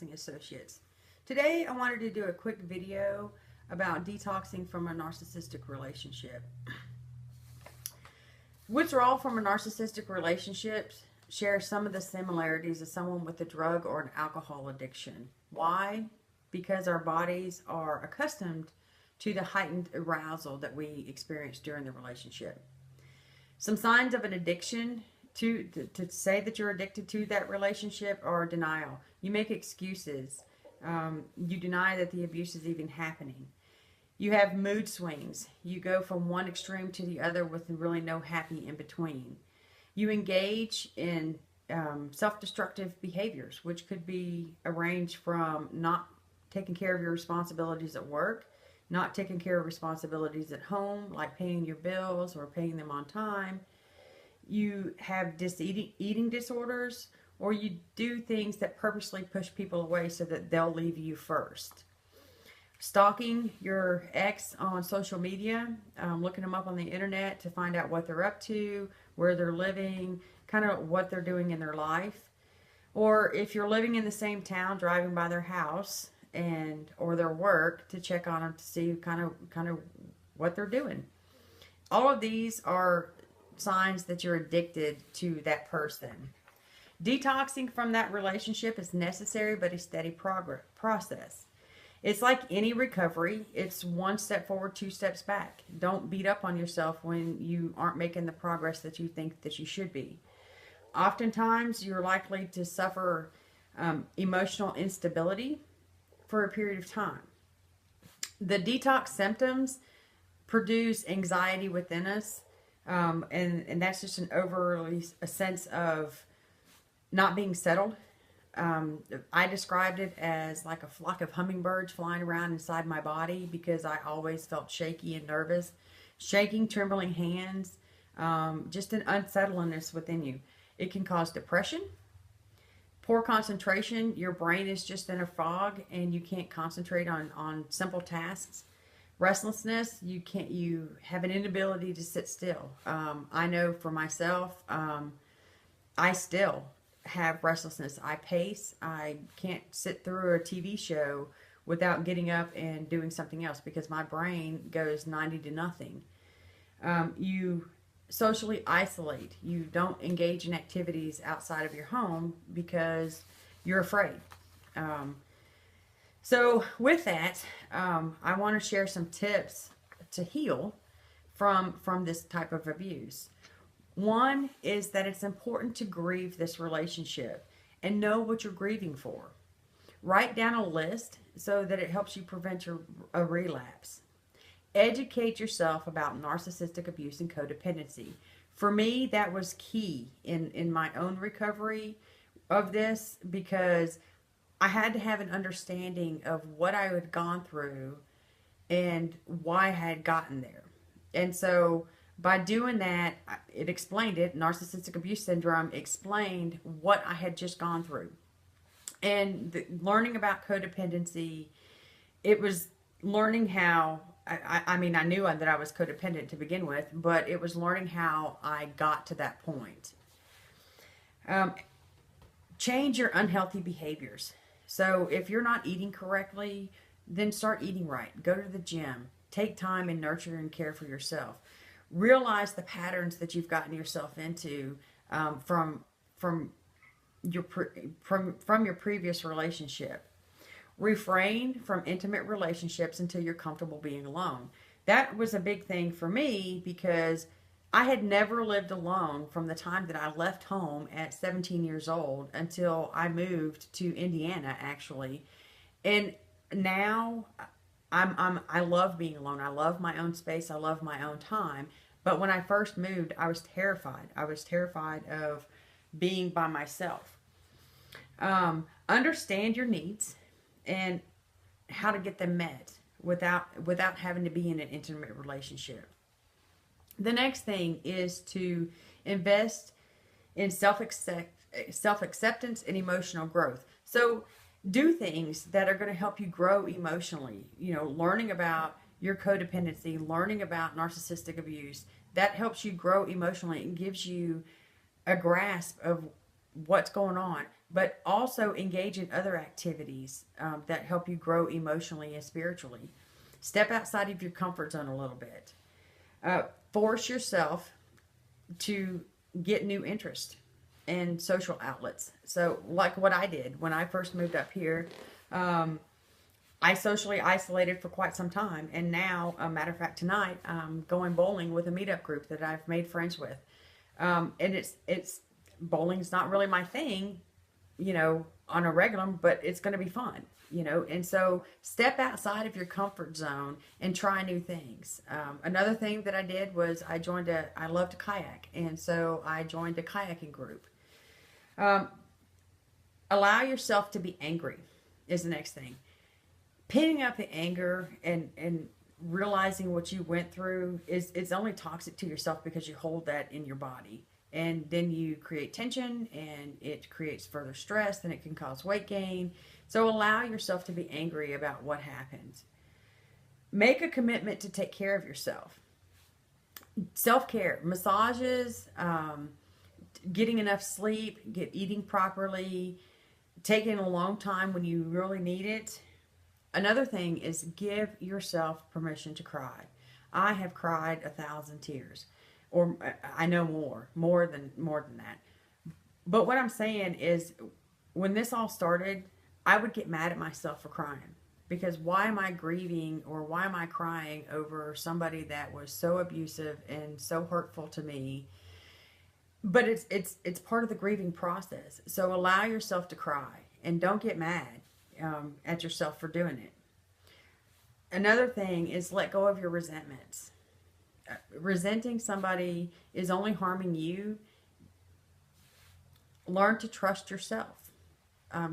Detoxing Associates. Today I wanted to do a quick video about detoxing from a narcissistic relationship. Withdrawal from a narcissistic relationship shares some of the similarities of someone with a drug or an alcohol addiction. Why? Because our bodies are accustomed to the heightened arousal that we experience during the relationship. Some signs of an addiction to say that you're addicted to that relationship are denial. You make excuses. You deny that the abuse is even happening. You have mood swings. You go from one extreme to the other with really no happy in between. You engage in self-destructive behaviors, which could be arranged from not taking care of your responsibilities at work, not taking care of responsibilities at home, like paying your bills or paying them on time. You have eating disorders, or you do things that purposely push people away so that they'll leave you first. Stalking your ex on social media, looking them up on the internet to find out what they're up to, where they're living, kind of what they're doing in their life. Or if you're living in the same town, driving by their house or their work to check on them to see kind of what they're doing. All of these are signs that you're addicted to that person. Detoxing from that relationship is necessary, but a steady process. It's like any recovery. It's one step forward, two steps back. Don't beat up on yourself when you aren't making the progress that you think that you should be. Oftentimes, you're likely to suffer emotional instability for a period of time. The detox symptoms produce anxiety within us. And that's just a sense of not being settled. I described it as like a flock of hummingbirds flying around inside my body because I always felt shaky and nervous. Shaking, trembling hands, just an unsettledness within you. It can cause depression, poor concentration. Your brain is just in a fog and you can't concentrate on simple tasks. Restlessness, you have an inability to sit still. I know for myself, I still have restlessness. I pace. I can't sit through a TV show without getting up and doing something else because my brain goes 90 to nothing. You socially isolate. You don't engage in activities outside of your home because you're afraid. So with that, I want to share some tips to heal from this type of abuse. One is that it's important to grieve this relationship and know what you're grieving for. Write down a list so that it helps you prevent a relapse. Educate yourself about narcissistic abuse and codependency. For me, that was key in my own recovery of this because I had to have an understanding of what I had gone through and why I had gotten there. And so by doing that, it explained it. Narcissistic abuse syndrome explained what I had just gone through. And learning about codependency, it was learning how, I mean, I knew that I was codependent to begin with, but it was learning how I got to that point. Change your unhealthy behaviors. So if you're not eating correctly, then start eating right. Go to the gym. Take time and nurture and care for yourself. Realize the patterns that you've gotten yourself into from your previous relationship. Refrain from intimate relationships until you're comfortable being alone. That was a big thing for me because I had never lived alone from the time that I left home at 17 years old until I moved to Indiana, actually. And now I love being alone. I love my own space. I love my own time. But when I first moved, I was terrified. I was terrified of being by myself. Understand your needs and how to get them met without having to be in an intimate relationship. The next thing is to invest in self-acceptance and emotional growth. So do things that are going to help you grow emotionally. You know, learning about your codependency, learning about narcissistic abuse, that helps you grow emotionally and gives you a grasp of what's going on. but also engage in other activities that help you grow emotionally and spiritually. Step outside of your comfort zone a little bit. Force yourself to get new interest and social outlets. So like what I did when I first moved up here, I socially isolated for quite some time. And now, a matter of fact, tonight, I'm going bowling with a meetup group that I've made friends with. And it's bowling's not really my thing, on a regular, but it's going to be fun, and so step outside of your comfort zone and try new things. Another thing that I did was I love to kayak, and so I joined a kayaking group. Allow yourself to be angry is the next thing. Pinning up the anger and realizing what you went through it's only toxic to yourself because you hold that in your body. And then you create tension, and it creates further stress, and it can cause weight gain. So allow yourself to be angry about what happened. Make a commitment to take care of yourself. Self-care, massages, getting enough sleep, eating properly, taking a long time when you really need it. Another thing is give yourself permission to cry. I have cried 1,000 tears. Or I know more than that. But what I'm saying is, when this all started, I would get mad at myself for crying. Because why am I grieving, or why am I crying over somebody that was so abusive and so hurtful to me? But it's part of the grieving process. So allow yourself to cry, and don't get mad at yourself for doing it. Another thing is let go of your resentments. Resenting somebody is only harming you. Learn to trust yourself.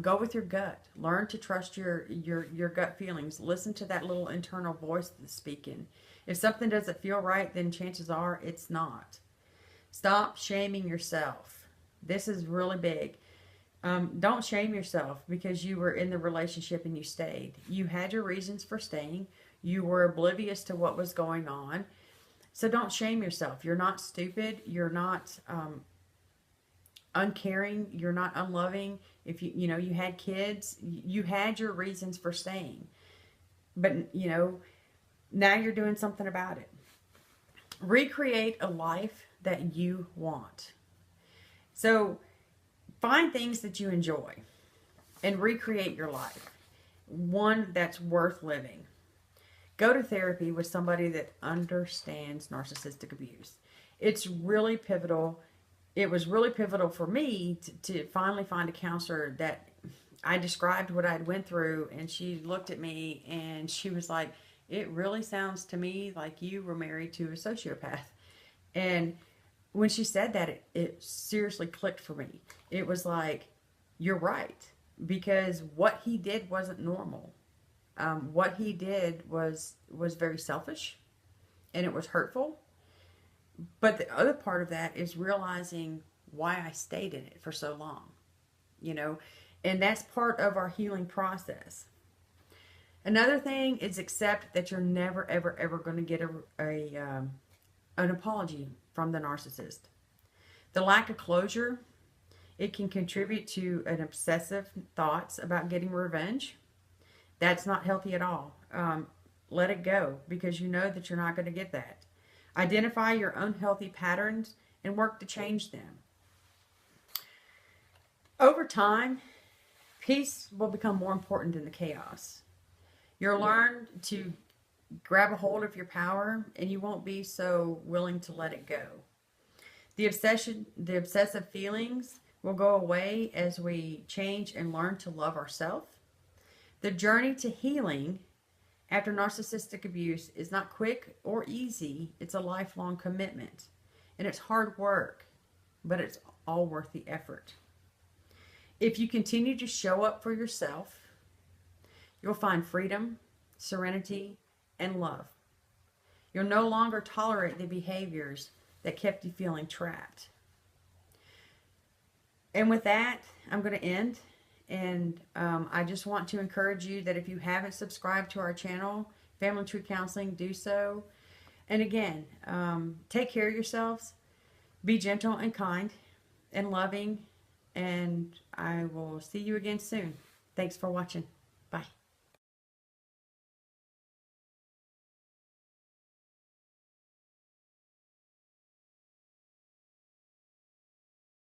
Go with your gut. Learn to trust your gut feelings. Listen to that little internal voice that's speaking. If something doesn't feel right, then chances are it's not. Stop shaming yourself. This is really big. Don't shame yourself because you were in the relationship and you stayed. You had your reasons for staying. You were oblivious to what was going on. So don't shame yourself. You're not stupid. You're not uncaring. You're not unloving. If you had kids, you had your reasons for staying. But, now you're doing something about it. Recreate a life that you want. So find things that you enjoy and recreate your life. One that's worth living. Go to therapy with somebody that understands narcissistic abuse. It's really pivotal. It was really pivotal for me to finally find a counselor that I described what I'd went through, and she looked at me and she was like, it really sounds to me like you were married to a sociopath. And when she said that, it seriously clicked for me. It was like, you're right, because what he did wasn't normal. What he did was very selfish, and it was hurtful. But the other part of that is realizing why I stayed in it for so long, and that's part of our healing process. Another thing is accept that you're never, ever, ever going to get an apology from the narcissist. The lack of closure, it can contribute to an obsessive thoughts about getting revenge. That's not healthy at all. Let it go, because you know that you're not going to get that. Identify your unhealthy patterns and work to change them. Over time, peace will become more important than the chaos. You'll learn to grab a hold of your power, and you won't be so willing to let it go. The obsessive feelings will go away as we change and learn to love ourselves. The journey to healing after narcissistic abuse is not quick or easy. It's a lifelong commitment, and it's hard work, but it's all worth the effort. If you continue to show up for yourself, you'll find freedom, serenity, and love. You'll no longer tolerate the behaviors that kept you feeling trapped. And with that, I'm going to end. And I just want to encourage you that if you haven't subscribed to our channel, Family Tree Counseling, do so. And again, take care of yourselves. Be gentle and kind and loving. And I will see you again soon. Thanks for watching. Bye.